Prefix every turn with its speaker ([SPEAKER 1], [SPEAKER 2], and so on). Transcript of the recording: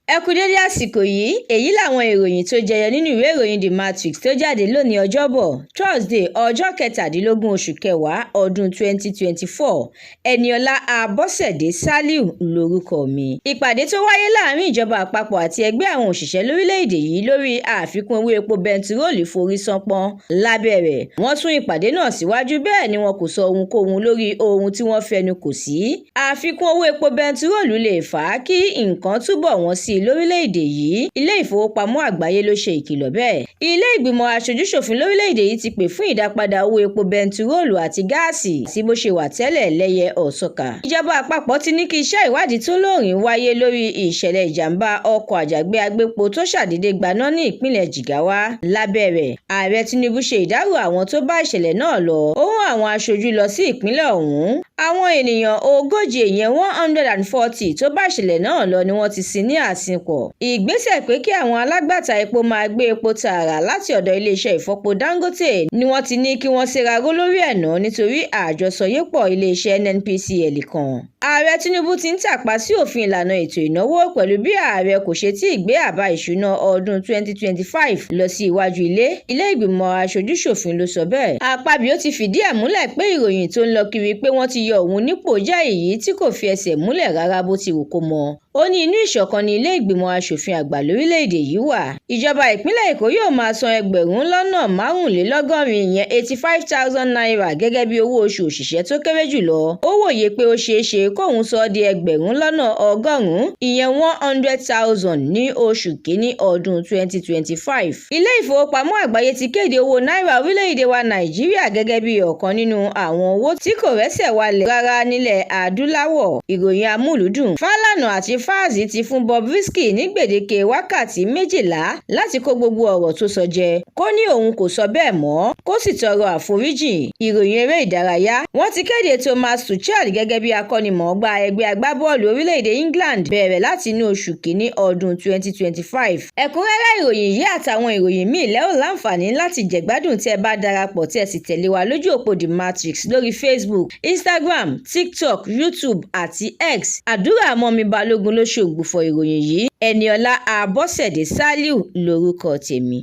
[SPEAKER 1] Ẹ kú dédé àsìkò yìí, èyí làwọn ìròyìn tó jẹyọ nínú ìwé ìròyìn The Matrix tó jáde lónìí Ọjọ́bọ̀, Thursday, ọjọ́ 17 oṣù kẹwàá ọdún 2024. Ẹniọlá Abọ́sẹ̀dé Sàlíù lórúkọ mi. Ìpàdé tó wáyé láàrin ìjọba àpapọ̀ àti ẹgbẹ́ àwọn òṣìṣẹ́ lórílẹ̀‐èdè yìí lórí àfikún owó epo bẹntiróòlù forí ṣánpọ́n lábẹ́ rẹ̀. Wọ́n sún ìpàdé náà síwájú, bẹ́ẹ̀ ni wọn kò sọ ohunkóhun lórí ohun tí wọ́n fẹnu kò sí. Àfikún owó epo bẹntiróòlù lè fà á kí nǹkan túbọ̀ wọ́n sí lórílẹ̀‐èdè yìí. Ilé ìfowópamọ́ àgbáyé ló ṣe ìkìlọ̀ bẹ́ẹ̀. Ilé ìgbìmọ̀ aṣojú-ṣòfin lórílẹ̀‐èdè yìí ti pè fún ìdápadà owó epo bẹntiróòlù àti gáàsì sí bó ṣe wà tẹ́lẹ̀ lẹ́yẹ ọ̀sọ́kà. Ìjọba àpapọ̀ ti ní kí iṣẹ́ ìwádìí tó lóòrín wáyé lórí ìṣẹ̀lẹ̀ ìjàmbá ọkọ̀ àjàgbé agbépo tó ṣàdédé gbaná ní ìpínlẹ̀ Jigawa. Lábẹ́ rẹ̀, Ààrẹ Tinubu ṣe ìdárò àwọn tó bá ìṣẹ̀lẹ̀ náà lọ. Ó rán àwọn aṣojú lọ sí ìpínlẹ̀ ọ̀hún. Àwọn ènìyàn 140 èèyàn 140 tó bá ìṣẹ̀lẹ̀ náà lọ ni wọ́n ti sin ní àsìkò. Ìgbésẹ̀ pé kí àwọn alágbàtà epo máa gbé epo tààrà láti ọ̀dọ̀ iléeṣẹ́ ìfọpo Dangote ni wọ́n ti ní kí wọ́n ṣèraró lórí ẹ̀ náà nítorí àjọsọyépọ̀ iléeṣẹ́ NNPCL kan. Ààrẹ Tinubu ti ń tàpá sí òfin ìlànà ètò ìnáwó pẹ̀lú bí ààrẹ kò ṣe tí ì gbé àbá ìṣúná ọdún 2025 lọ sí iwájú ilé ìgbìmọ̀ aṣojú-ṣòfin ló sọ bẹ́ẹ̀. Akpabio ti fìdí ẹ̀ múlẹ̀ pé ìròyìn tó ń lọ kiri pé wọ́n ti yọ òun nípò jẹ́ èyí tí kò fi ẹsẹ̀ múlẹ̀ rárá bó ti wù kó mọ. Ó ní inú ìṣọ̀kan ní ilé ìgbìmọ̀ aṣòfin àgbà lórílẹ̀‐èdè yìí wà. Ìjọba ìpínlẹ̀ Èkó yóò máa san ẹgbẹ̀rún lọ́nà márùnlélọ́gọ́rin ìyẹn 85,000 naira gẹ́gẹ́ bí owó oṣù òṣìṣẹ́ tó kéré jùlọ. Ó wòye pé ó ṣeé ṣe kóun sọ di ẹgbẹ̀rún lọ́nà ọgọ́rùn-ún ìyẹn 100,000 ní oṣù kínní ọdún 2025. Ilé ìfowópamọ́ àgbáyé ti kéde owó náírà orílẹ̀-èdè wa Nàìjíríà gẹ́gẹ́ bí ọ̀kan nínú àwọn owó tí kò rẹ́sẹ̀ walẹ̀ rárá nílẹ̀ adúláwọ̀. Ìròyìn amúlùúdùn. Fálànà àti Fáàzì ti fún Bobrisky ní gbèdéke wákàtí 12 láti kó gbogbo ọ̀rọ̀ tó sọ jẹ. Kó ní òun kò sọ bẹ́ẹ̀ mọ́, kó sì tọrọ àforíjì. Ìròyìn eré ìdárayá. Wọ́n ti kéde Thomas Tuchel gẹ́gẹ́ bí akọ́nimọ̀ọ́gbá ẹgbẹ́ agbábọ́ọ̀lù orílẹ̀-èdè England bẹ̀rẹ̀ láti inú oṣù kínní ọdún 2025. Ẹ̀kúnrẹ́rẹ́ ìròyìn yìí àtàwọn ìròyìn míì lẹ́ ò láǹfààní láti jẹ̀gbádùn tí ẹ bá darapọ̀ tí ẹ sì tẹ̀lé wa lójú òpó The Matrix lórí Facebook, Instagram, TikTok, YouTube àti X. Àdúrà mọ́mi Balógun ló ṣògbùfọ̀ ìròyìn yìí. Ẹniọlá Abọ́sẹ̀dé Sàlíù lórúkọ tèmi.